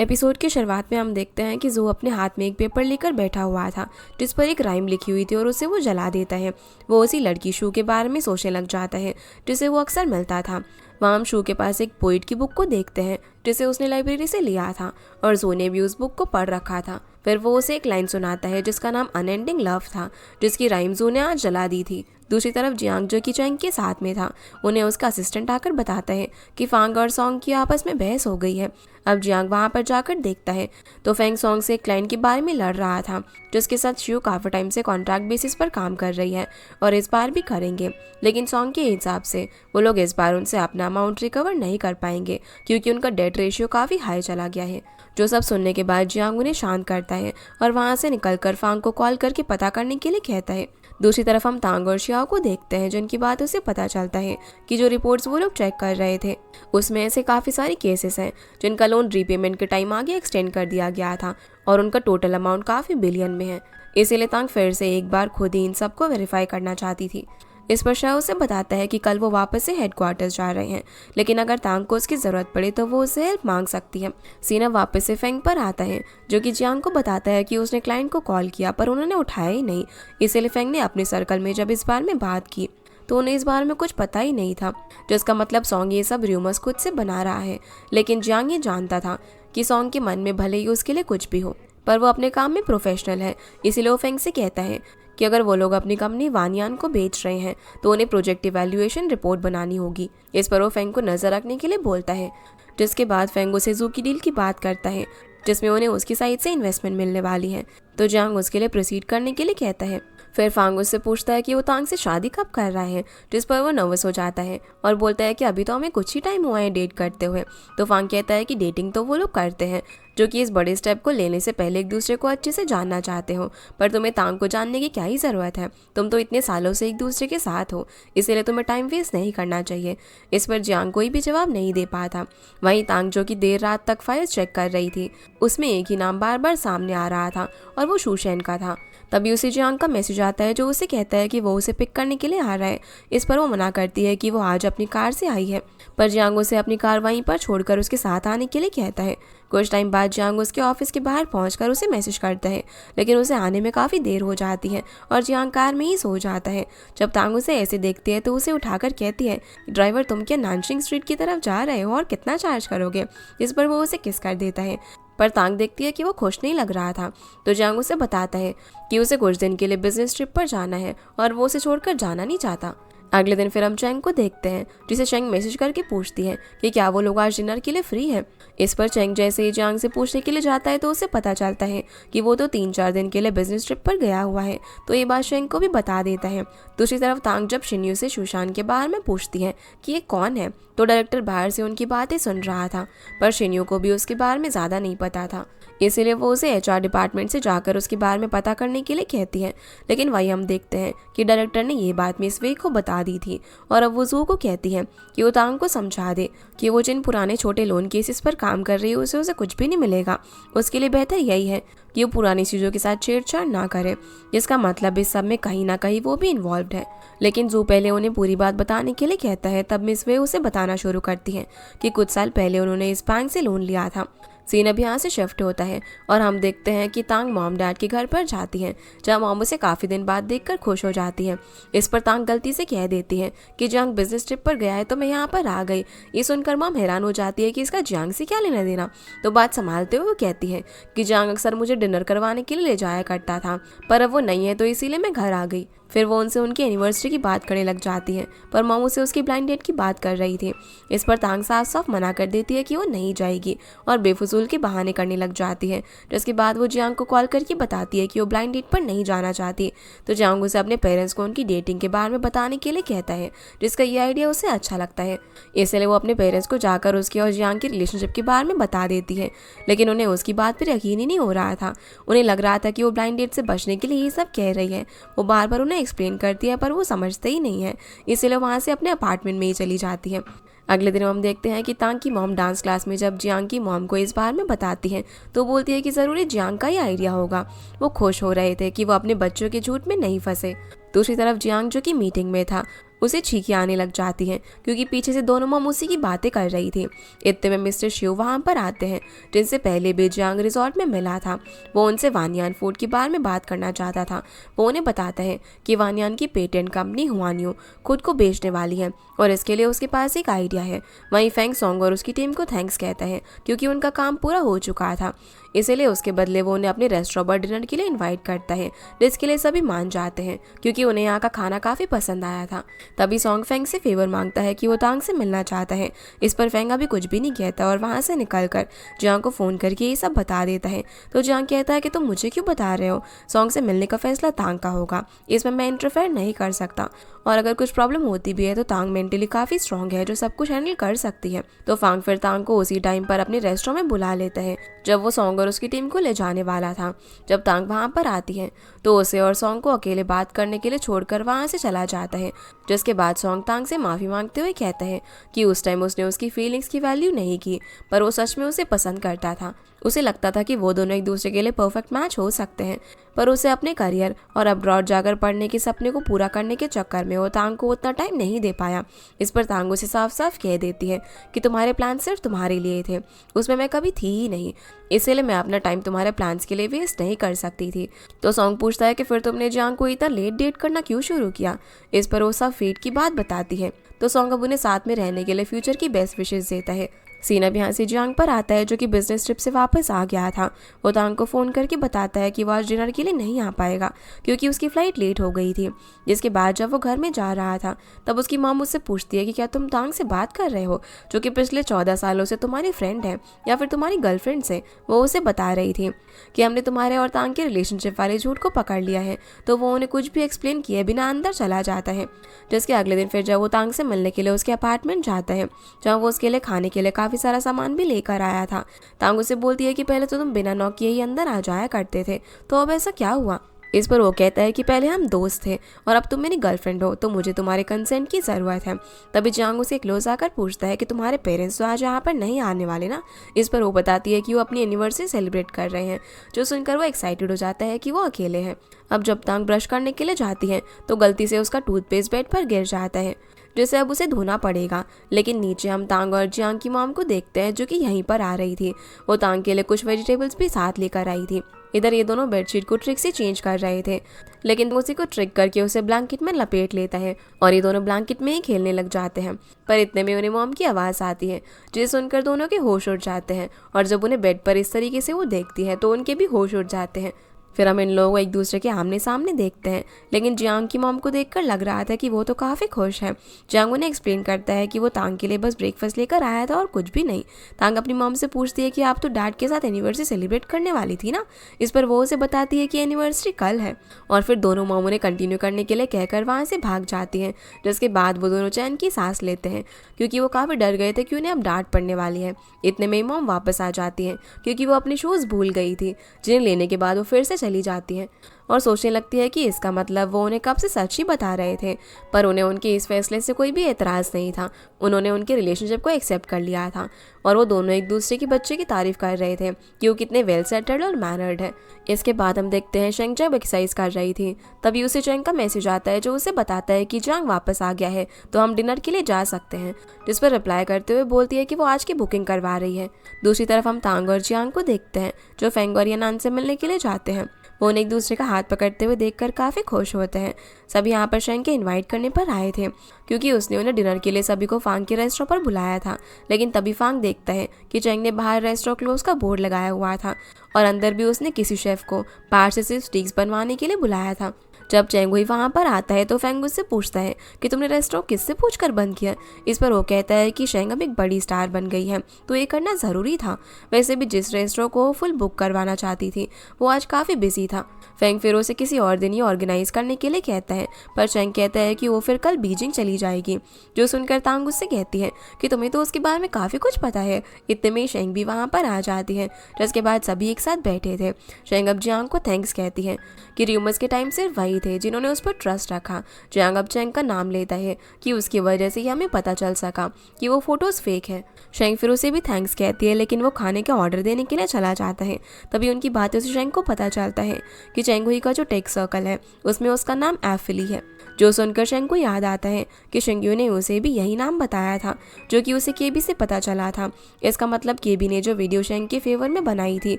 Episode की शुरुआत में हम देखते हैं कि जू अपने हाथ में एक पेपर लेकर बैठा हुआ था जिस पर एक राइम लिखी हुई थी और उसे वो जला देता है। वो उसी लड़की शू के बारे में सोचने लग जाता है जिसे वो अक्सर मिलता था। वहाँ हम शू के पास एक पोइट की बुक को देखते हैं जिसे उसने लाइब्रेरी से लिया था और जू ने भी उस बुक को पढ़ रखा था। फिर वो उसे एक लाइन सुनाता है जिसका नाम अनएंडिंग लव था, जिसकी राइम जू ने आज जला दी थी। दूसरी तरफ जियांग जो कि चैंग के साथ में था, उन्हें उसका असिस्टेंट आकर बताता है कि फांग और सॉन्ग की आपस में बहस हो गई है। अब जियांग वहां पर जाकर देखता है तो फेंग सॉन्ग से एक क्लाइंट के बारे में लड़ रहा था जिसके साथ शियो काफी टाइम से कॉन्ट्रैक्ट बेसिस पर काम कर रही है और इस बार भी करेंगे, लेकिन सॉन्ग के हिसाब से वो लोग इस बार उनसे अपना अमाउंट रिकवर नहीं कर पाएंगे क्योंकि उनका डेट रेशियो काफी हाई चला गया है। जो सब सुनने के बाद जियांग उन्हें शांत करता है और वहां से निकलकर फांग को कॉल करके पता करने के लिए कहता है। दूसरी तरफ हम तांग और शियाओ को देखते हैं जिनकी बातों से पता चलता है कि जो रिपोर्ट्स वो लोग चेक कर रहे थे उसमें ऐसे काफ़ी सारी केसेस हैं जिनका लोन रीपेमेंट के टाइम आगे एक्सटेंड कर दिया गया था और उनका टोटल अमाउंट काफ़ी बिलियन में है। इसीलिए तांग फिर से एक बार खुद ही इन सबको वेरीफाई करना चाहती थी। इस पर शाह उसे बताता है कि कल वो वापस से हेडक्वार्टर्स जा रहे हैं, लेकिन अगर तांग को उसकी ज़रूरत पड़े तो वो उससे हेल्प मांग सकती है। सीना वापस से फेंग पर आता है जो कि जियांग को बताता है कि उसने क्लाइंट को कॉल किया पर उन्होंने उठाया ही नहीं। इसीलिए फेंग ने अपने सर्कल में जब इस बारे में बात की तो उन्हें इस बारे में कुछ पता ही नहीं था, जिसका मतलब सॉन्ग ये सब र्यूमर्स खुद से बना रहा है। लेकिन जियांग ये जानता था कि सॉन्ग के मन में भले ही उसके लिए कुछ भी हो पर वो अपने काम में प्रोफेशनल है। इसीलिए वो फेंग से कहता है कि अगर वो लोग अपनी कंपनी वानियान को बेच रहे हैं तो उन्हें प्रोजेक्ट इवैल्यूएशन रिपोर्ट बनानी होगी। इस पर वो फेंग को नजर रखने के लिए बोलता है, जिसके बाद फेंग उसे जू की डील की बात करता है जिसमें उन्हें उसकी साइड से इन्वेस्टमेंट मिलने वाली है। तो जियांग उसके लिए प्रोसीड करने के लिए कहता है। फिर फांग उससे पूछता है कि वो तांग से शादी कब कर रहा है, जिस पर वो नर्वस हो जाता है और बोलता है कि अभी तो हमें कुछ ही टाइम हुआ है डेट करते हुए। तो फांग कहता है कि डेटिंग तो वो लोग करते हैं जो कि इस बड़े स्टेप को लेने से पहले एक दूसरे को अच्छे से जानना चाहते हो, पर तुम्हें तांग को जानने की क्या ही ज़रूरत है, तुम तो इतने सालों से एक दूसरे के साथ हो, इसीलिए तुम्हें टाइम वेस्ट नहीं करना चाहिए। इस पर जियांग कोई भी जवाब नहीं दे पाता। वहीं तांग जो कि देर रात तक फाइल्स चेक कर रही थी उसमें एक ही नाम बार बार सामने आ रहा था और वो शूशेन का था। तभी उसे जियांग का मैसेज आता है जो उसे कहता है कि वो उसे पिक करने के लिए आ रहा है। इस पर वो मना करती है कि वो आज अपनी कार से आई है, पर जियांग उसे अपनी कार वहीं पर छोड़कर उसके साथ आने के लिए कहता है। कुछ टाइम बाद जियांग उसके ऑफिस के बाहर पहुंचकर उसे मैसेज करता है, लेकिन उसे आने में काफ़ी देर हो जाती है और जियांग कार में ही सो जाता है। जब तांग उसे ऐसे देखती है तो उसे उठाकर कहती है, ड्राइवर तुम क्या नानशिंग स्ट्रीट की तरफ जा रहे हो और कितना चार्ज करोगे। इस पर वो उसे किस कर देता है, पर तांग देखती है कि वो खुश नहीं लग रहा था। तो जियांग उसे बताता है कि उसे कुछ दिन के लिए बिजनेस ट्रिप पर जाना है और वो उसे छोड़कर जाना नहीं चाहता। अगले दिन फिर हम चैंग को देखते हैं जिसे चैंग मैसेज करके पूछती है कि क्या वो लोग आज डिनर के लिए फ्री है। इस पर चैंग जैसे ही जियांग से पूछने के लिए जाता है तो उसे पता चलता है कि वो तो 3-4 दिन के लिए बिजनेस ट्रिप पर गया हुआ है, तो ये बात चैंग को भी बता देता है। दूसरी तरफ तांग जब शिन्यू से शूशान के बारे में पूछती है कि ये कौन है तो डायरेक्टर बाहर से उनकी बातें सुन रहा था, पर शिन्यू को भी उसके बारे में ज़्यादा नहीं पता था। इसीलिए वो उसे एचआर डिपार्टमेंट से जाकर उसके बारे में पता करने के लिए कहती है। लेकिन वही हम देखते हैं कि डायरेक्टर ने ये बात मिस वे को बता दी थी और अब वो जू को कहती है कि वो तांग को समझा दे कि वो जिन पुराने छोटे लोन केसेस पर काम कर रही है उसे कुछ भी नहीं मिलेगा। उसके लिए बेहतर यही है कि वो पुरानी चीज़ों के साथ छेड़छाड़ ना करे, जिसका मतलब इस सब में कहीं ना कहीं वो भी इन्वॉल्व है। लेकिन जू पहले उन्हें पूरी बात बताने के लिए कहता है। तब मिस वे उसे बताना शुरू करती है कि कुछ साल पहले उन्होंने इस बैंक से लोन लिया था। सीन अब यहाँ से शिफ्ट होता है और हम देखते हैं कि तांग मॉम डैड के घर पर जाती है जहाँ मॉम उसे काफ़ी दिन बाद देखकर खुश हो जाती है। इस पर तांग गलती से कह देती है कि जियांग बिजनेस ट्रिप पर गया है तो मैं यहाँ पर आ गई। ये सुनकर मॉम हैरान हो जाती है कि इसका जियांग से क्या लेना देना। तो बात संभालते हुए वो कहती है कि जियांग अक्सर मुझे डिनर करवाने के लिए ले जाया करता था, पर अब वो नहीं है तो इसीलिए मैं घर आ गई। फिर वो उनसे उनकी एनिवर्सरी की बात करने लग जाती है, पर मामू से उसकी ब्लाइंड डेट की बात कर रही थी। इस पर तांग साफ साफ मना कर देती है कि वो नहीं जाएगी और बेफजूल के बहाने करने लग जाती है। जिसके बाद वो जियांग को कॉल करके बताती है कि वो ब्लाइंड डेट पर नहीं जाना चाहती। तो जियांग उसे अपने पेरेंट्स को उनकी डेटिंग के बारे में बताने के लिए कहता है, जिसका ये आइडिया उसे अच्छा लगता है। इसलिए वो अपने पेरेंट्स को जाकर उसके और जियांग की रिलेशनशिप के बारे में बता देती है, लेकिन उन्हें उसकी बात पर यकीन ही नहीं हो रहा था। उन्हें लग रहा था कि वो ब्लाइंड डेट से बचने के लिए ये सब कह रही है। वो बार बार उन्हें एक्सप्लेन करती है पर वो समझते ही नहीं है, इसीलिए वहाँ से अपने अपार्टमेंट में ही चली जाती है। अगले दिन हम देखते हैं कि तांग की मॉम डांस क्लास में जब जियांग की मॉम को इस बारे में बताती है तो बोलती है कि ज़रूरी जियांग का ही आइडिया होगा। वो खुश हो रहे थे कि वो अपने बच्चों के झूठ में नहीं फंसे। दूसरी तरफ जियांग जो कि मीटिंग में था उसे छींकें आने लग जाती हैं क्योंकि पीछे से दोनों मॉम उसी की बातें कर रही थी। इतने में मिस्टर शिव वहाँ पर आते हैं, जिनसे पहले भी जियांग रिजॉर्ट में मिला था। वो उनसे वानियान फूड के बारे में बात करना चाहता था। वो उन्हें बताता है कि वानियान की पेटेंट कंपनी हुआनियो खुद को बेचने वाली है और इसके लिए उसके पास एक आइडिया है। वहीं फेंग सोंग और उसकी टीम को थैंक्स कहता है क्योंकि उनका काम पूरा हो चुका था। इसीलिए उसके बदले वो उन्हें अपने रेस्टोरेंट पर डिनर के लिए इनवाइट करता है, जिसके लिए सभी मान जाते हैं क्योंकि उन्हें यहाँ का खाना काफ़ी पसंद आया था। तभी सोंग फेंग से फेवर मांगता है कि वो तांग से मिलना चाहता है। इस पर फेंग अभी कुछ भी नहीं कहता और वहाँ से निकलकर जियांग को फ़ोन करके ये सब बता देता है। तो जियांग कहता है कि तुम मुझे क्यों बता रहे हो, सोंग से मिलने का फैसला तांग का होगा, इसमें मैं इंटरफेयर नहीं कर सकता। और अगर कुछ प्रॉब्लम होती भी है तो तांग मेंटली काफ़ी स्ट्रॉन्ग है जो सब कुछ हैंडल कर सकती है। तो फांग फिर तांग को उसी टाइम पर अपने रेस्टोरेंट में बुला लेता है जब वो सोंग और उसकी टीम को ले जाने वाला था। जब तांग वहाँ पर आती है तो उसे और सोंग को अकेले बात करने के लिए छोड़कर वहाँ से चला जाता है, जिसके बाद सोंग तांग से माफ़ी मांगते हुए कहता है कि उस टाइम उसने उसकी फीलिंग्स की वैल्यू नहीं की, पर वो सच में उसे पसंद करता था। उसे लगता था कि वो दोनों एक दूसरे के लिए परफेक्ट मैच हो सकते हैं, पर उसे अपने करियर और अब्रॉड जाकर पढ़ने के सपने को पूरा करने के चक्कर में वो तांग को उतना टाइम नहीं दे पाया। इस पर तांग उसे साफ साफ कह देती है कि तुम्हारे प्लान सिर्फ तुम्हारे लिए थे, उसमें मैं कभी थी ही नहीं, इसीलिए मैं अपना टाइम तुम्हारे प्लान्स के लिए वेस्ट नहीं कर सकती थी। तो सॉन्ग पूछता है कि फिर तुमने जियांग को इतना लेट डेट करना क्यों शुरू किया। इस पर वो सब फेट की बात बताती है। तो सॉन्ग अब उन्हें साथ में रहने के लिए फ्यूचर की बेस्ट विशेष देता है। सीन अब यहाँ से जियांग पर आता है जो कि बिजनेस ट्रिप से वापस आ गया था। वो तांग को फ़ोन करके बताता है कि वो आज डिनर के लिए नहीं आ पाएगा क्योंकि उसकी फ़्लाइट लेट हो गई थी। जिसके बाद जब वो घर में जा रहा था तब उसकी मॉम उससे पूछती है कि क्या तुम तांग से बात कर रहे हो जो कि पिछले 14 सालों से तुम्हारी फ्रेंड है या फिर तुम्हारी गर्लफ्रेंड से। वो उसे बता रही थी कि हमने तुम्हारे और तांग के रिलेशनशिप वाले झूठ को पकड़ लिया है। तो वो उन्हें कुछ भी एक्सप्लेन किए बिना अंदर चला जाता है। जिसके अगले दिन फिर जब वो तांग से मिलने के लिए उसके अपार्टमेंट जाता है जहाँ वो उसके लिए खाने के लिए काफ़ी सारा सामान भी लेकर आया था। तांग उसे बोलती है कि पहले तो तुम बिना नॉक किए ही अंदर आ जाया करते थे, तो अब ऐसा क्या हुआ। इस पर वो कहता है कि पहले हम दोस्त थे और अब तुम मेरी गर्लफ्रेंड हो, तो मुझे तुम्हारे कंसेंट की ज़रूरत है। तभी जियांग उसे क्लोज आकर पूछता है कि तुम्हारे पेरेंट्स तो आज यहाँ पर नहीं आने वाले ना। इस पर वो बताती है कि वो अपनी एनिवर्सरी सेलिब्रेट कर रहे हैं, जो सुनकर वो एक्साइटेड हो जाता है कि वो अकेले हैं। अब जब तांग ब्रश करने के लिए जाती है तो गलती से उसका टूथपेस्ट बेड पर गिर जाता है, जिसे अब उसे धोना पड़ेगा। लेकिन नीचे हम तांग और जियांग की मॉम को देखते हैं जो कि यहीं पर आ रही थी। वो तांग के लिए कुछ वेजिटेबल्स भी साथ लेकर आई थी। इधर ये दोनों बेडशीट को ट्रिक से चेंज कर रहे थे, लेकिन उसी को ट्रिक करके उसे ब्लैंकेट में लपेट लेता है और ये दोनों ब्लैंकेट में ही खेलने लग जाते हैं। पर इतने में उन्हें मॉम की आवाज़ आती है जिसे सुनकर दोनों के होश उड़ जाते हैं और जब उन्हें बेड पर इस तरीके से वो देखती है तो उनके भी होश उड़ जाते हैं। फिर हम इन लोगों को एक दूसरे के आमने सामने देखते हैं, लेकिन जियांग की मॉम को देखकर लग रहा था कि वो तो काफ़ी खुश है। जियांग उन्हें एक्सप्लेन करता है कि वो तांग के लिए बस ब्रेकफास्ट लेकर आया था और कुछ भी नहीं। तांग अपनी मॉम से पूछती है कि आप तो डैड के साथ एनिवर्सरी सेलिब्रेट करने वाली थी ना। इस पर वो उसे बताती है कि एनिवर्सरी कल है और फिर दोनों मॉम उन्हें कंटिन्यू करने के लिए कहकर वहाँ से भाग जाती हैं। जिसके बाद वो दोनों चैन की सांस लेते हैं क्योंकि वो काफ़ी डर गए थे कि उन्हें अब डांट पड़ने वाली है। इतने में मॉम वापस आ जाती हैं क्योंकि वो अपने शूज़ भूल गई थी, जिन्हें लेने के बाद वो फिर से चली जाती हैं और सोचने लगती है कि इसका मतलब वो उन्हें कब से सच ही बता रहे थे। पर उन्हें उनके इस फैसले से कोई भी एतराज़ नहीं था। उन्होंने उनके रिलेशनशिप को एक्सेप्ट कर लिया था और वो दोनों एक दूसरे के बच्चे की तारीफ कर रहे थे कि वो कितने वेल सेटल्ड और मैनर्ड है। इसके बाद हम देखते हैं शेंग जब एक्सरसाइज कर रही थी तभी उसे चैंग का मैसेज आता है जो उसे बताता है कि जियांग वापस आ गया है तो हम डिनर के लिए जा सकते हैं। जिस पर रिप्लाई करते हुए बोलती है कि वो आज की बुकिंग करवा रही है। दूसरी तरफ हम तांग और जियांग को देखते हैं जो फेंग और यानान से मिलने के लिए जाते हैं। वो उन्हें एक दूसरे का हाथ पकड़ते हुए देखकर काफ़ी खुश होते हैं। सभी यहाँ पर शेंग के इनवाइट करने पर आए थे क्योंकि उसने उन्हें डिनर के लिए सभी को फांग के रेस्टोरेंट पर बुलाया था। लेकिन तभी फांग देखता है कि चेंग ने बाहर रेस्टोरेंट क्लोज का बोर्ड लगाया हुआ था और अंदर भी उसने किसी शेफ को बाहर से सिर्फ स्टीक्स बनवाने के लिए बुलाया था। जब चेंग हुई वहाँ पर आता है तो फेंग उससे पूछता है कि तुमने रेस्टोरेंट किससे पूछकर बंद किया। इस पर वो कहता है कि शेंग अब एक बड़ी स्टार बन गई है तो ये करना ज़रूरी था। वैसे भी जिस रेस्टोरेंट को फुल बुक करवाना चाहती थी वो आज काफ़ी बिजी था। फेंग फिर उसे किसी और दिन ही ऑर्गेनाइज करने के लिए कहता है, पर चेंग कहता है कि वो फिर कल बीजिंग चली जाएगी। जो सुनकर तांग उससे कहती है कि तुम्हें तो उसके बारे में काफ़ी कुछ पता है। इतने में शेंग भी वहाँ पर आ जाती है। जिसके बाद सभी एक साथ बैठे थे। शेंग अब जियांग को थैंक्स कहती है कि र्यूमर्स के टाइम सिर्फ वही थे जिन्होंने उस पर ट्रस्ट रखा। जियांग अब चेंग का नाम लेता है कि उसकी वजह से ही हमें पता चल सका कि वो फोटोज़ फेक है। शेंग फिर उसे भी थैंक्स कहती है लेकिन वो खाने का ऑर्डर देने के लिए चला जाता है। तभी उनकी बातों से शेंग को पता चलता है कि चेंग हुई का जो टेक सर्कल है उसमें उसका नाम एफिली है, जो सुनकर शेंग को याद आता है कि शेंगयू ने उसे भी यही नाम बताया था जो कि उसे केबी से पता चला था। इसका मतलब केबी ने जो वीडियो शेंग के फेवर में बनाई थी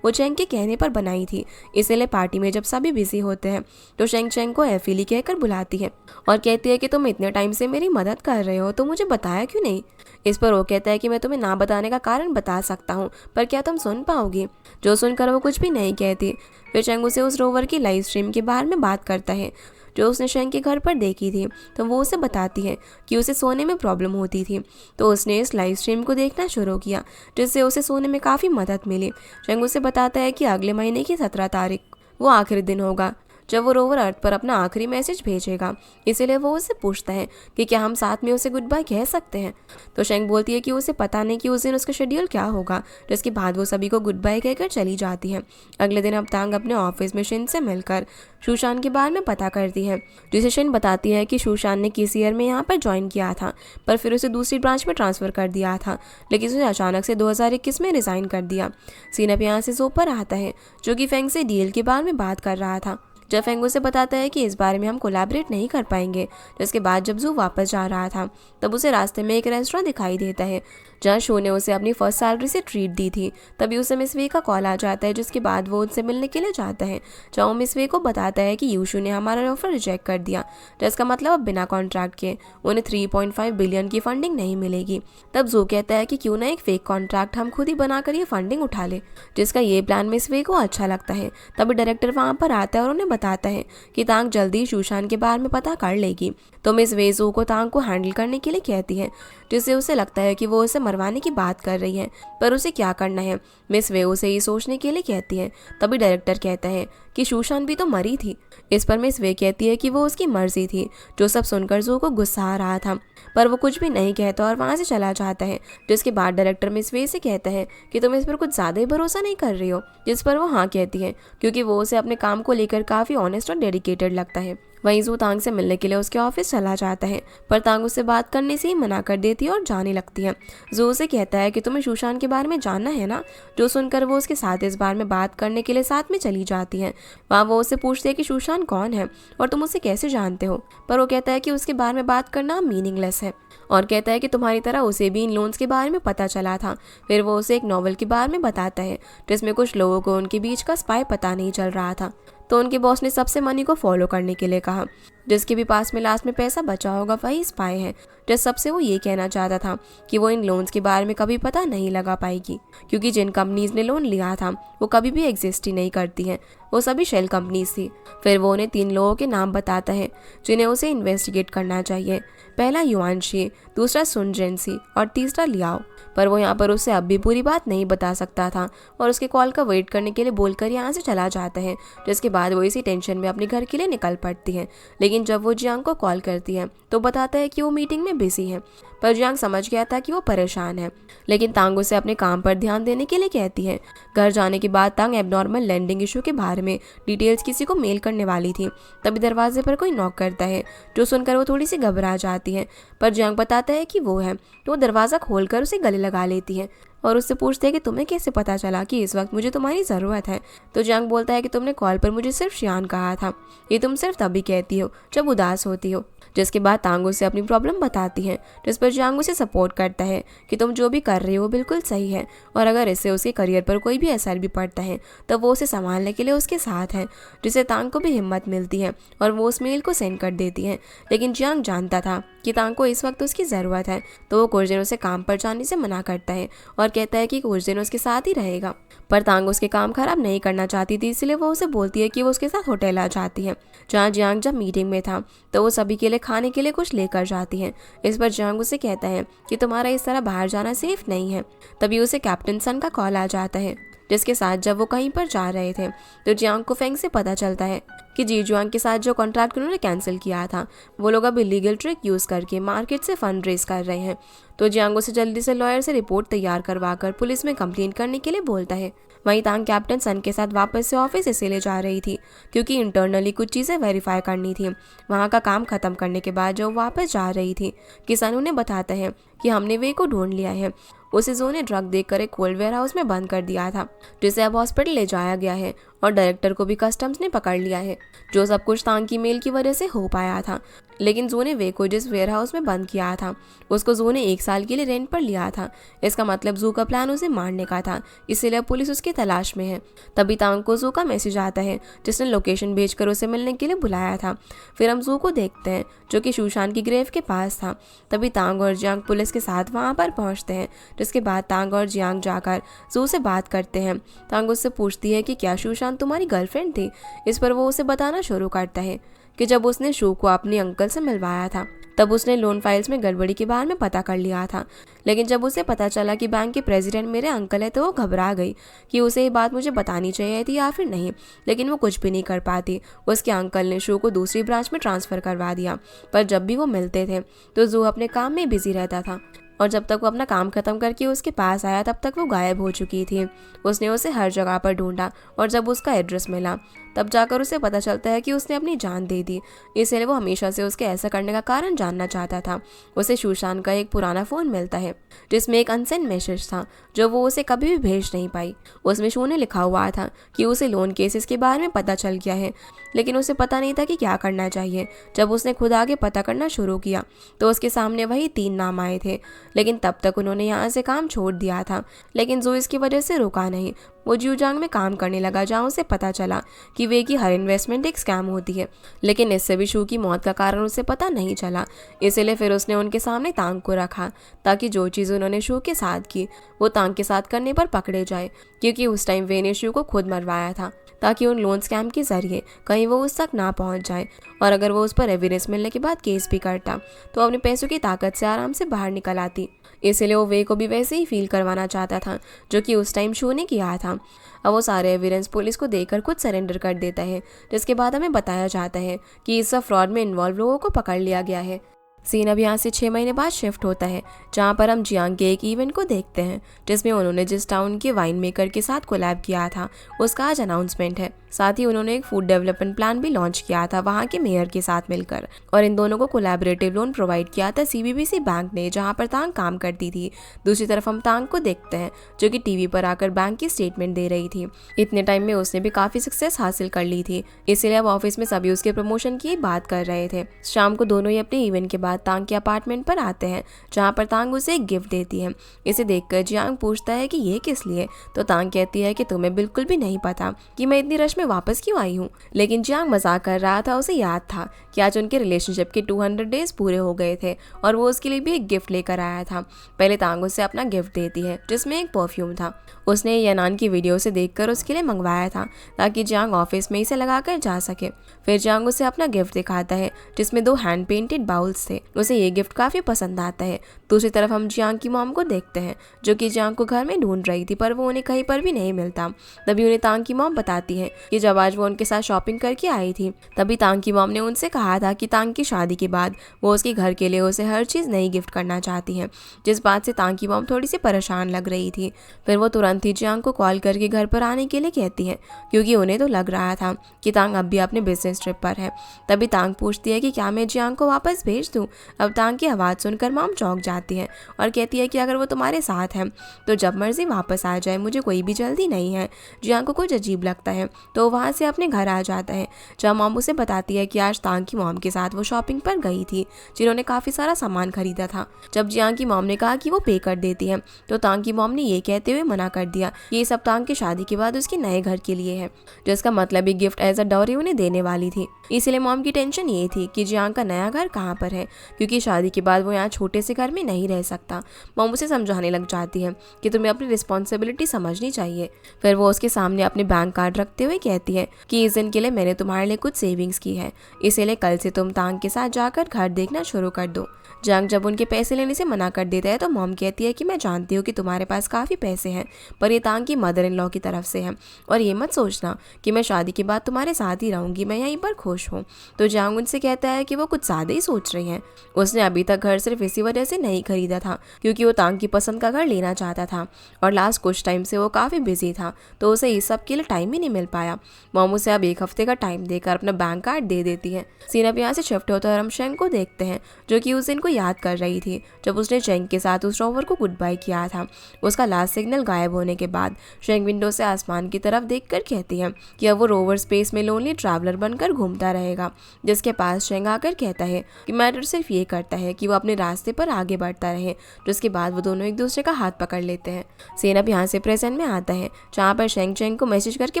वो शेंग के कहने पर बनाई थी। इसीलिए पार्टी में जब सभी बिजी होते हैं तो शेंग को एफिली कहकर बुलाती है और कहती है कि तुम इतने टाइम से मेरी मदद कर रहे हो तो मुझे बताया क्यों नहीं। इस पर वो कहता है कि मैं तुम्हें ना बताने का कारण बता सकता हूँ, पर क्या तुम सुन पाओगी। जो सुनकर वो कुछ भी नहीं कहती। फिर शेंग उसे उस रोवर की लाइव स्ट्रीम के बारे में बात करता है जो उसने शेंग के घर पर देखी थी। तो वो उसे बताती है कि उसे सोने में प्रॉब्लम होती थी, तो उसने इस लाइव स्ट्रीम को देखना शुरू किया जिससे उसे सोने में काफ़ी मदद मिली। शेंग उसे बताता है कि अगले महीने की 17 तारीख वो आखिरी दिन होगा जब वो रोवर अर्थ पर अपना आखिरी मैसेज भेजेगा। इसीलिए वो उससे पूछता है कि क्या हम साथ में उसे गुड बाय कह सकते हैं। तो शेंग बोलती है कि उसे पता नहीं कि उस दिन उसका शेड्यूल क्या होगा, जिसके बाद वो सभी को गुड बाय कहकर चली जाती है। अगले दिन अब तांग अपने ऑफिस में शिन से मिलकर शूशान के बारे में पता करती है, जिसे शिन बताती है कि शूशान ने किस ईयर में यहाँ पर ज्वाइन किया था, पर फिर उसे दूसरी ब्रांच में ट्रांसफ़र कर दिया था, लेकिन उसे अचानक से 2021 में रिज़ाइन कर दिया। सीन अब यहाँ से जो पर आता है जो कि फेंग से डील के बारे में बात कर रहा था। जब फेंग उसे बताता है कि इस बारे में हम कोलैबोरेट नहीं कर पाएंगे। जिसके बाद जब जू वापस जा रहा था तब उसे रास्ते में एक रेस्टोरेंट दिखाई देता है जहाँ शो ने उसे अपनी फर्स्ट सैलरी से ट्रीट दी थी। तभी उसे मिस वे का कॉल आ जाता है, जिसके बाद वो उनसे मिलने के लिए जाता है जहाँ वो मिस वे को बताता है कि यूशू ने हमारा ऑफर रिजेक्ट कर दिया, जिसका मतलब अब बिना कॉन्ट्रैक्ट के उन्हें 3.5 बिलियन की फंडिंग नहीं मिलेगी। तब जू कहता है कि क्यों ना एक फेक कॉन्ट्रैक्ट हम खुद ही बनाकर ये फंडिंग उठा ले, जिसका ये प्लान मिस वे को अच्छा लगता है। तभी डायरेक्टर वहाँ पर आता है और उन्हें बताता है कि तांग जल्दी शूशान के बारे में पता कर लेगी। तो मिस वे जू को तांग को हैंडल करने के लिए कहती है, जिससे उसे लगता है कि वो उसे मरवाने की बात कर रही है, पर उसे क्या करना है मिस वे उसे ही सोचने के लिए कहती है। तभी डायरेक्टर कहता है कि शूशान भी तो मरी थी। इस पर मिस वे कहती है कि वो उसकी मर्जी थी। जो सब सुनकर जू को गुस्सा आ रहा था, पर वो कुछ भी नहीं कहता और वहाँ से चला जाता है। जिसके बाद डायरेक्टर मिस वे से कहता है कि तुम इस पर कुछ ज़्यादा ही भरोसा नहीं कर रही हो, जिस पर वो हाँ कहती है क्योंकि वो उसे अपने काम को लेकर काफ़ी ऑनेस्ट और डेडिकेटेड लगता है। वहीं जू तांग से मिलने के लिए उसके ऑफिस चला जाता है, पर तांग उससे बात करने से ही मना कर देती है और जाने लगती है। जू उसे कहता है कि तुम्हें शूशान के बारे में जानना है ना। जो सुनकर वो उसके साथ इस बारे में बात करने के लिए साथ में चली जाती है। वहाँ वो उससे पूछती है कि शूशान कौन है और तुम उसे कैसे जानते हो, पर वो कहता है कि उसके बारे में बात करना मीनिंगलेस है और कहता है कि तुम्हारी तरह उसे भी इन लोन्स के बारे में पता चला था। फिर वो उसे एक नॉवल के बारे में बताता है जिसमें कुछ लोगों को उनके बीच का स्पाई पता नहीं चल रहा था, तो उनके बॉस ने सबसे मनी को फॉलो करने के लिए कहा। जिसके भी पास में लास्ट में पैसा बचा होगा वही स्पाई है। जिस सबसे वो ये कहना चाहता था कि वो इन लोन्स के बारे में कभी पता नहीं लगा पाएगी, क्योंकि जिन कंपनीज ने लोन लिया था वो कभी भी एग्जिस्ट ही नहीं करती हैं, वो सभी शेल कंपनीज थी। फिर वो उन्हें 3 लोगों के नाम बताता है जिन्हें उसे इन्वेस्टिगेट करना चाहिए। पहला युआन शी, दूसरा सुन जेंसी और तीसरा लियाओ। पर वो यहाँ पर उससे अब भी पूरी बात नहीं बता सकता था और उसके कॉल का वेट करने के लिए बोलकर यहाँ से चला जाता है। जिसके बाद वो इसी टेंशन में अपने घर के लिए निकल पड़ती है। लेकिन जब वो जियांग को कॉल करती है तो बताता है कि वो मीटिंग में बिजी है, पर जियांग समझ गया था कि वो परेशान है। लेकिन तांग उसे अपने काम पर ध्यान देने के लिए कहती है। घर जाने के बाद तांग एबनॉर्मल लैंडिंग इशू के बारे में डिटेल्स किसी को मेल करने वाली थी। तभी दरवाजे पर कोई नॉक करता है, जो सुनकर वो थोड़ी सी घबरा जाती है, पर जियांग बताता है कि वो है। तो वो दरवाज़ा खोलकर उसे गले लगा लेती है और उससे पूछते हैं कि तुम्हें कैसे पता चला कि इस वक्त मुझे तुम्हारी ज़रूरत है। तो जियांग बोलता है कि तुमने कॉल पर मुझे सिर्फ शियान कहा था, ये तुम सिर्फ तभी कहती हो जब उदास होती हो। जिसके बाद तांग उसे अपनी प्रॉब्लम बताती है, जिस पर जियांग उसे सपोर्ट करता है कि तुम जो भी कर रही हो बिल्कुल सही है और अगर इससे उसके करियर पर कोई भी असर भी पड़ता है तो वो उसे संभालने के लिए उसके साथ है। जिससे तांग को भी हिम्मत मिलती है और वो उस मेल को सेंड कर देती है। लेकिन जियांग जानता था कि तांग को इस वक्त उसकी ज़रूरत है, तो वो कुछ दिन उसे काम पर जाने से मना करता है और कहता है कि कुछ दिन उसके साथ ही रहेगा। पर तांग उसके काम खराब नहीं करना चाहती थी, इसलिए वो उसे बोलती है कि वो उसके साथ होटल आ जाती है, जहाँ जियांग जब मीटिंग में था तो वो सभी के लिए खाने के लिए कुछ लेकर जाती है। इस पर जियांग उसे कहता है कि तुम्हारा इस तरह बाहर जाना सेफ नहीं है। तभी उसे कैप्टन सन का कॉल आ जाता है, जिसके साथ जब वो कहीं पर जा रहे थे तो जियांग को फेंग से पता चलता है कि जी जुआंग के साथ जो कॉन्ट्रैक्ट उन्होंने कैंसिल किया था वो लोग अब इलीगल ट्रिक यूज़ करके मार्केट से फंड रेज कर रहे हैं। तो जियांग उसे जल्दी से लॉयर से रिपोर्ट तैयार करवाकर पुलिस में कंप्लेंट करने के लिए बोलता है। वहीं तांग कैप्टन सन के साथ वापस से ऑफिस इसीलिए जा रही थी क्योंकि इंटरनली कुछ चीज़ें वेरीफाई करनी थी। वहाँ का काम खत्म करने के बाद जब वापस जा रही थी कि सन उन्हें बताता है कि हमने वे को ढूंढ लिया है। उसे जो ने ड्रग देखकर एक कोल्ड वेयर हाउस में बंद कर दिया था, जिसे अब हॉस्पिटल ले जाया गया है और डायरेक्टर को भी कस्टम्स ने पकड़ लिया है। जो सब कुछ तांग की मेल की वजह से हो पाया था। लेकिन जू ने वे को जिस वेयर हाउस में बंद किया था उसको जू ने 1 साल के लिए रेंट पर लिया था। इसका मतलब जू का प्लान उसे मारने का था, इसीलिए पुलिस उसकी तलाश में है। तभी तांग को जू का मैसेज आता है जिसने लोकेशन भेजकर उसे मिलने के लिए बुलाया था। फिर हम जू को देखते हैं जो कि सुशांत की ग्रेव के पास था। तभी तांग और जियांग पुलिस के साथ वहाँ पर पहुँचते हैं, जिसके बाद तांग और जियांग जाकर जू से बात करते हैं। तांग उससे पूछती है कि क्या सुशांत तुम्हारी गर्लफ्रेंड थी। इस पर वो उसे बताना शुरू करता है कि जब उसने शू को अपने अंकल से मिलवाया था तब उसने लोन फाइल्स में गड़बड़ी के बारे में पता कर लिया था। लेकिन जब उसे पता चला कि बैंक के प्रेसिडेंट मेरे अंकल है तो वो घबरा गई कि उसे ये बात मुझे बतानी चाहिए थी या फिर नहीं, लेकिन वो कुछ भी नहीं कर पाती। उसके अंकल ने शू को दूसरी ब्रांच में ट्रांसफ़र करवा दिया, पर जब भी वो मिलते थे तो जू अपने काम में बिजी रहता था और जब तक वो अपना काम खत्म करके उसके पास आया तब तक वो गायब हो चुकी थी। उसने उसे हर जगह पर ढूंढा और जब उसका एड्रेस मिला तब जाकर उसे पता चलता है कि उसने अपनी जान दे दी। इसलिए वो हमेशा से उसके ऐसा करने का कारण जानना चाहता था। उसे सुशांत का एक पुराना फ़ोन मिलता है जिसमें एक अनसेंड मैसेज था जो वो उसे कभी भी भेज नहीं पाई। उसमें शू ने लिखा हुआ था कि उसे लोन केसेस के बारे में पता चल गया है, लेकिन उसे पता नहीं था कि क्या करना चाहिए। जब उसने खुद आगे पता करना शुरू किया तो उसके सामने वही 3 नाम आए थे, लेकिन तब तक उन्होंने यहाँ से काम छोड़ दिया था। लेकिन जो इसकी वजह से रुका नहीं, वो ज्यूजांग में काम करने लगा जहाँ उसे पता चला कि वे की हर इन्वेस्टमेंट एक स्कैम होती है। लेकिन इससे भी शू की मौत का कारण उसे पता नहीं चला, इसीलिए फिर उसने उनके सामने तांग को रखा ताकि जो चीज़ उन्होंने शू के साथ की वो तांग के साथ करने पर पकड़े जाए, क्योंकि उस टाइम वे ने शू को खुद मरवाया था ताकि उन लोन स्कैम के जरिए कहीं वो उस तक ना पहुंच जाए। और अगर वो उस पर एविडेंस मिलने के बाद केस भी करता तो अपने पैसों की ताकत से आराम से बाहर निकल आती। इसलिए वो वे को भी वैसे ही फील करवाना चाहता था जो कि उस टाइम शू ने किया था। अब वो सारे एविडेंस पुलिस को देकर खुद सरेंडर कर देता है, जिसके बाद हमें बताया जाता है कि इस सब फ्रॉड में इन्वॉल्व लोगों को पकड़ लिया गया है। सीन अब यहाँ से 6 महीने बाद शिफ्ट होता है, जहाँ पर हम जियांग के एक इवेंट को देखते हैं जिसमें उन्होंने जिस टाउन के वाइन मेकर के साथ कोलैब किया था उसका आज अनाउंसमेंट है। साथ ही उन्होंने एक फूड डेवलपमेंट प्लान भी लॉन्च किया था वहाँ के मेयर के साथ मिलकर, और इन दोनों को कोलैबोरेटिव लोन प्रोवाइड किया था CBBC बैंक ने, जहाँ पर तांग काम करती थी। दूसरी तरफ हम तांग को देखते हैं जो कि टीवी पर आकर बैंक की स्टेटमेंट दे रही थी। इतने टाइम में उसने भी काफ़ी सक्सेस हासिल कर ली थी, इसीलिए अब ऑफिस में सभी उसके प्रमोशन की बात कर रहे थे। शाम को दोनों ही अपने इवेंट के बाद तांग के अपार्टमेंट पर आते हैं, जहाँ पर तांग उसे एक गिफ्ट देती है। इसे देखकर जियांग पूछता है कि ये किस लिए, तो तांग कहती है कि तुम्हें बिल्कुल भी नहीं पता कि मैं इतनी रश में वापस क्यों आई हूँ। लेकिन जियांग मजाक कर रहा था, उसे याद था कि आज उनके रिलेशनशिप के 200 डेज पूरे हो गए थे और वो उसके लिए भी एक गिफ्ट लेकर आया था। पहले तांग उसे अपना गिफ्ट देती है जिसमें एक परफ्यूम था। उसने यनान की वीडियो से देखकर उसके लिए मंगवाया था ताकि जियांग ऑफिस में इसे लगाकर जा सके। फिर जियांग उसे अपना गिफ्ट दिखाता है जिसमें 2 हैंड पेंटेड बाउल्स थे। उसे ये गिफ्ट काफ़ी पसंद आता है। दूसरी तरफ हम जियांग की मॉम को देखते हैं जो कि जियांग को घर में ढूंढ रही थी, पर वो उन्हें कहीं पर भी नहीं मिलता। तभी उन्हें तांग की मॉम बताती है कि जब आज वो उनके साथ शॉपिंग करके आई थी तभी तांग की मॉम ने उनसे कहा था कि तांग की शादी के बाद वो उसके घर के लिए उसे हर चीज़ नई गिफ्ट करना चाहती है, जिस बात से तांग की मॉम थोड़ी सी परेशान लग रही थी। फिर वो तुरंत ही जियांग को कॉल करके घर पर आने के लिए कहती है, क्योंकि उन्हें तो लग रहा था कि तांग अब भी अपने बिजनेस ट्रिप पर है। तभी तांग पूछती है कि क्या मैं जियांग को वापस भेज दूँ। अब तांग की आवाज़ सुनकर मॉम चौंक जाती है और कहती है कि अगर वो तुम्हारे साथ है तो जब मर्जी वापस आ जाए, मुझे कोई भी जल्दी नहीं है। जियांग को कुछ अजीब लगता है तो वहाँ से अपने घर आ जाता है, जहाँ मॉम उसे बताती है कि आज तांग की मॉम के साथ वो शॉपिंग पर गई थी, जिन्होंने काफ़ी सारा सामान खरीदा था। जब जियांग की मॉम ने कहा कि वो पे कर देती है तो तांग की मॉम ने ये कहते हुए मना कर दिया कि ये सब तांग की शादी के बाद उसके नए घर के लिए है, जिसका मतलब एक गिफ्ट एज अ डॉरी उन्हें देने वाली थी। इसीलिए मॉम की टेंशन ये थी कि जियांग का नया घर कहाँ पर है, क्योंकि शादी के बाद वो यहाँ छोटे से घर में नहीं रह सकता। मॉम उसे समझाने लग जाती है कि तुम्हें अपनी रिस्पॉन्सिबिलिटी समझनी चाहिए। फिर वो उसके सामने अपने बैंक कार्ड रखते हुए कहती है कि इस दिन के लिए मैंने तुम्हारे लिए कुछ सेविंग्स की है, इसीलिए कल से तुम तांग के साथ जाकर घर देखना शुरू कर दो। जियांग जब उनके पैसे लेने से मना कर देता है तो मॉम कहती है कि मैं जानती हूँ कि तुम्हारे पास काफ़ी पैसे हैं, पर ये तांग की मदर इन लॉ की तरफ से है, और ये मत सोचना कि मैं शादी के बाद तुम्हारे साथ ही रहूँगी, मैं यहीं पर खुश हूँ। तो जियांग उनसे कहता है कि वो कुछ ज़्यादा ही सोच रही हैं। उसने अभी तक घर सिर्फ इसी वजह से नहीं खरीदा था क्योंकि वो तांग की पसंद का घर लेना चाहता था, और लास्ट कुछ टाइम से वो काफ़ी बिजी था तो उसे इस सब के लिए टाइम ही नहीं मिल पाया। मॉम उसे अब 1 हफ्ते का टाइम देकर अपना बैंक कार्ड दे देती है। सीन अब यहाँ से शिफ्ट होता है और हम शेंग को देखते हैं जो कि उस दिन कोई याद कर रही थी जब उसने चेंग के साथ उस रोवर को गुड बाय किया था। उसका लास्ट सिग्नल गायब होने के बाद चेंग विंडो से आसमान की तरफ देखकर कहती है कि अब वो रोवर स्पेस में लोनली ट्रैवलर बनकर घूमता रहेगा, जिसके पास चेंग आकर कहता है कि मैटर सिर्फ ये करता है कि वो अपने रास्ते पर आगे बढ़ता रहे। जिसके बाद वो दोनों एक दूसरे का हाथ पकड़ लेते हैं। सीन अब यहाँ से प्रेजेंट में आता है, जहाँ पर चेंग को मैसेज करके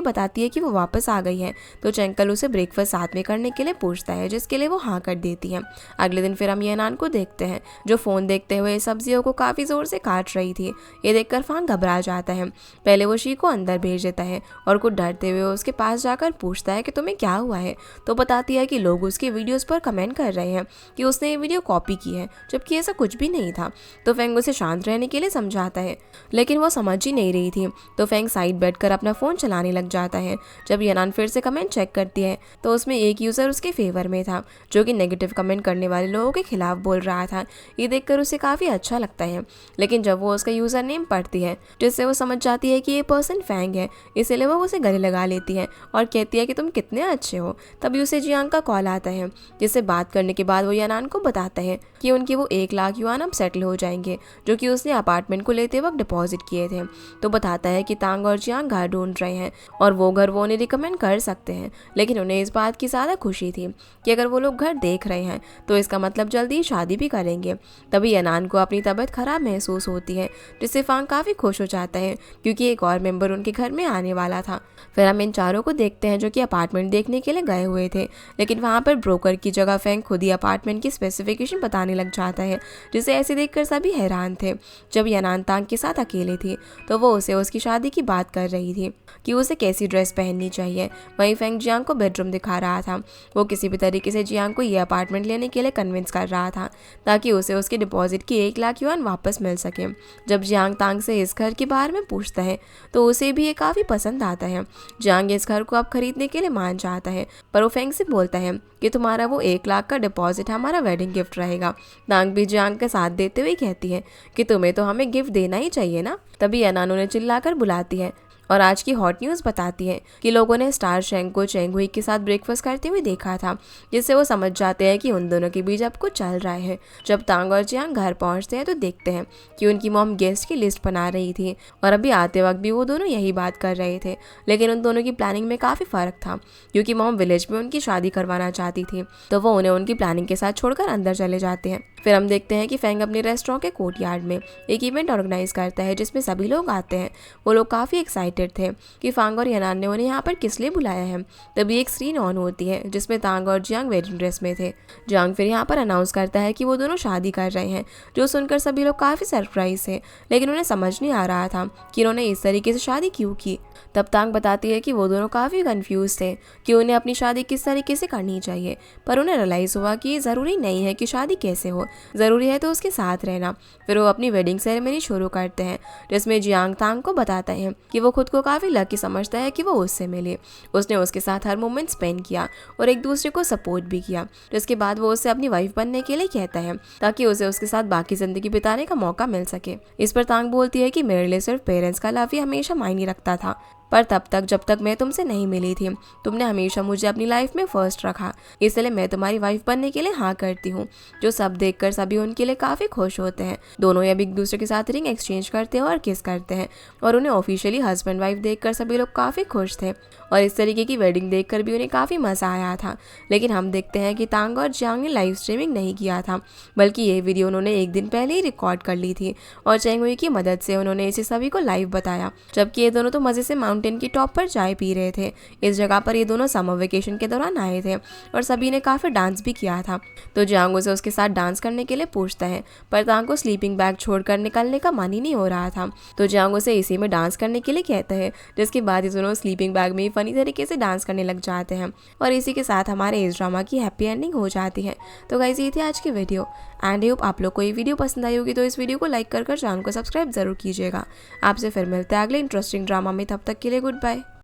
बताती है कि वो वापस आ गई है। तो चेंग कल उसे ब्रेकफास्ट साथ में करने के लिए पूछता है, जिसके लिए वो हाँ कर देती है। अगले दिन फिर हम येनान को देखते हैं, जो फोन देखते हुए सब्जियों को काफी जोर से काट रही थी। ये देखकर फांग घबरा जाता है। पहले वो शी को अंदर भेज देता है और कुछ डरते हुए उसके पास जाकर पूछता है कि तुम्हें क्या हुआ है। तो बताती है कि लोग उसकी वीडियोस पर कमेंट कर रहे हैं कि उसने ये वीडियो कॉपी की है, जबकि ऐसा कुछ भी नहीं था। तो फेंग उसे शांत रहने के लिए समझाता है, लेकिन वो समझ ही नहीं रही थी। तो फेंग साइड बैठकर अपना फोन चलाने लग जाता है। जब येनान फिर से कमेंट चेक करती है तो उसमें एक यूजर उसके फेवर में था, जो कि नेगेटिव कमेंट करने वाले लोगों के खिलाफ बोल रहा था। ये देखकर उसे काफी अच्छा लगता है, लेकिन जब वो उसका यूजर नेम पढ़ती है, जिससे वो समझ जाती है कि ये पर्सन फेंग है, इसलिए वो उसे गले लगा लेती है और कहती है कि तुम कितने अच्छे हो। तभी उसे जियांग का कॉल आता है, जिससे बात करने के बाद वो येनान को बताता है कि उनके वो 1 लाख युआन अब सेटल हो जाएंगे, जो कि उसने अपार्टमेंट को लेते वक्त डिपॉजिट किए थे। तो बताता है कि तांग और जियांग घर ढूंढ रहे हैं और वो घर वो उन्हें रिकमेंड कर सकते हैं, लेकिन उन्हें इस बात की ज़्यादा खुशी थी कि अगर वो लोग घर देख रहे हैं तो इसका मतलब जल्दी ही शादी भी करेंगे। तभी येनान को अपनी तबीयत खराब महसूस होती है, जिससे फांग काफ़ी खुश हो जाता है क्योंकि एक और मेंबर उनके घर में आने वाला था। फिर हम इन चारों को देखते हैं जो कि अपार्टमेंट देखने के लिए गए हुए थे, लेकिन वहाँ पर ब्रोकर की जगह फेंग खुद ही अपार्टमेंट की स्पेसिफिकेशन बताने लग जाता है, जिसे ऐसे देखकर सभी हैरान थे। जब येनान तांग के साथ अकेले थी तो वो उसे उसकी शादी की बात कर रही थी कि उसे कैसी ड्रेस पहननी चाहिए। वहीं फेंग जियांग को बेडरूम दिखा रहा था। वो किसी भी तरीके से जियांग को ये अपार्टमेंट लेने के लिए कन्विंस कर रहा था, ताकि उसे उसके डिपॉजिट की 1 लाख युआन वापस मिल सके। जब जियांग तांग से इस घर के बारे में पूछता है तो उसे भी ये काफ़ी पसंद आता है। जियांग इस घर को अब खरीदने के लिए मान जाता है, पर वो फेंग से बोलता है कि तुम्हारा वो 1 लाख का डिपॉजिट हमारा वेडिंग गिफ्ट रहेगा। तांग भी जियांग का साथ देते हुए कहती है कि तुम्हें तो हमें गिफ्ट देना ही चाहिए ना। तभी येनान उन्हें चिल्लाकर बुलाती है और आज की हॉट न्यूज़ बताती है कि लोगों ने स्टार शेंग को चेंग हुई के साथ ब्रेकफास्ट करते हुए देखा था, जिससे वो समझ जाते हैं कि उन दोनों के बीच अब कुछ चल रहा है। जब तांग और जियांग घर पहुंचते हैं तो देखते हैं कि उनकी मॉम गेस्ट की लिस्ट बना रही थी और अभी आते वक्त भी वो दोनों यही बात कर रहे थे, लेकिन उन दोनों की प्लानिंग में काफ़ी फ़र्क था क्योंकि मॉम विलेज में उनकी शादी करवाना चाहती थी, तो वो उन्हें उनकी प्लानिंग के साथ छोड़कर अंदर चले जाते हैं। फिर हम देखते हैं कि फेंग अपने रेस्टोरेंट के कोर्टयार्ड में एक इवेंट ऑर्गेनाइज करता है, जिसमें सभी लोग आते हैं। वो लोग काफ़ी एक्साइटेड थे कि फांग और येनान ने उन्हें यहाँ पर किस लिए बुलाया है। तभी एक स्क्रीन ऑन होती है जिसमें तांग और जियांग वेडिंग ड्रेस में थे। जियांग फिर यहाँ पर अनाउंस करता है कि वो दोनों शादी कर रहे हैं, जो सुनकर सभी लोग काफ़ी सरप्राइज थे, लेकिन उन्हें समझ नहीं आ रहा था कि उन्होंने इस तरीके से शादी क्यों की। तब तांग बताती है कि वो दोनों काफ़ी कंफ्यूज थे कि उन्हें अपनी शादी किस तरीके से करनी चाहिए, पर उन्हें रियलाइज़ हुआ कि ये ज़रूरी नहीं है कि शादी कैसे हो, ज़रूरी है तो उसके साथ रहना। फिर वो अपनी वेडिंग सेरेमनी शुरू करते हैं, जिसमें जियांग तांग को बताता है कि वो खुद को काफ़ी लकी समझता है कि वो उससे मिले। उसने उसके साथ हर मोमेंट स्पेंड किया और एक दूसरे को सपोर्ट भी किया। जिसके बाद वो उससे अपनी वाइफ बनने के लिए कहता है, ताकि उसे उसके साथ बाकी ज़िंदगी बिताने का मौका मिल सके। इस पर तांग बोलती है कि मेरे लिए सिर्फ पेरेंट्स का लव ही हमेशा मायने रखता था, पर तब तक जब तक मैं तुमसे नहीं मिली थी, तुमने हमेशा मुझे अपनी लाइफ में फर्स्ट रखा, इसलिए मैं तुम्हारी वाइफ बनने के लिए हाँ करती हूँ। जो सब देखकर सभी उनके लिए काफ़ी खुश होते हैं। दोनों अब एक दूसरे के साथ रिंग एक्सचेंज करते हैं और किस करते हैं, और उन्हें ऑफिशियली हस्बैंड वाइफ देखकर सभी लोग काफ़ी खुश थे और इस तरीके की वेडिंग देखकर भी उन्हें काफ़ी मज़ा आया था। लेकिन हम देखते हैं कि तांग और जियांग ने लाइव स्ट्रीमिंग नहीं किया था, बल्कि ये वीडियो उन्होंने एक दिन पहले ही रिकॉर्ड कर ली थी और चेंग हुई की मदद से उन्होंने इसे सभी को लाइव बताया। जबकि ये दोनों तो मज़े से माउंटेन की टॉप पर चाय पी रहे थे। इस जगह पर ये दोनों समर वेकेशन के दौरान आए थे और सभी ने काफ़ी डांस भी किया था। तो जियांग उसे उसके साथ डांस करने के लिए पूछता है, पर तांग को स्लीपिंग बैग छोड़कर निकलने का मन ही नहीं हो रहा था। तो जियांग उसे इसी में डांस करने के लिए कहता है, जिसके बाद ये दोनों स्लीपिंग बैग में फनी तरीके से डांस करने लग जाते हैं और इसी के साथ हमारे इस ड्रामा की हैप्पी एंडिंग हो जाती है। तो गाइस, ये थी आज की वीडियो एंड आई होप आप लोग को ये वीडियो पसंद आई होगी। तो इस वीडियो को लाइक कर चैनल को सब्सक्राइब जरूर कीजिएगा। आपसे फिर मिलते हैं अगले इंटरेस्टिंग ड्रामा में, तब तक के लिए गुड बाय।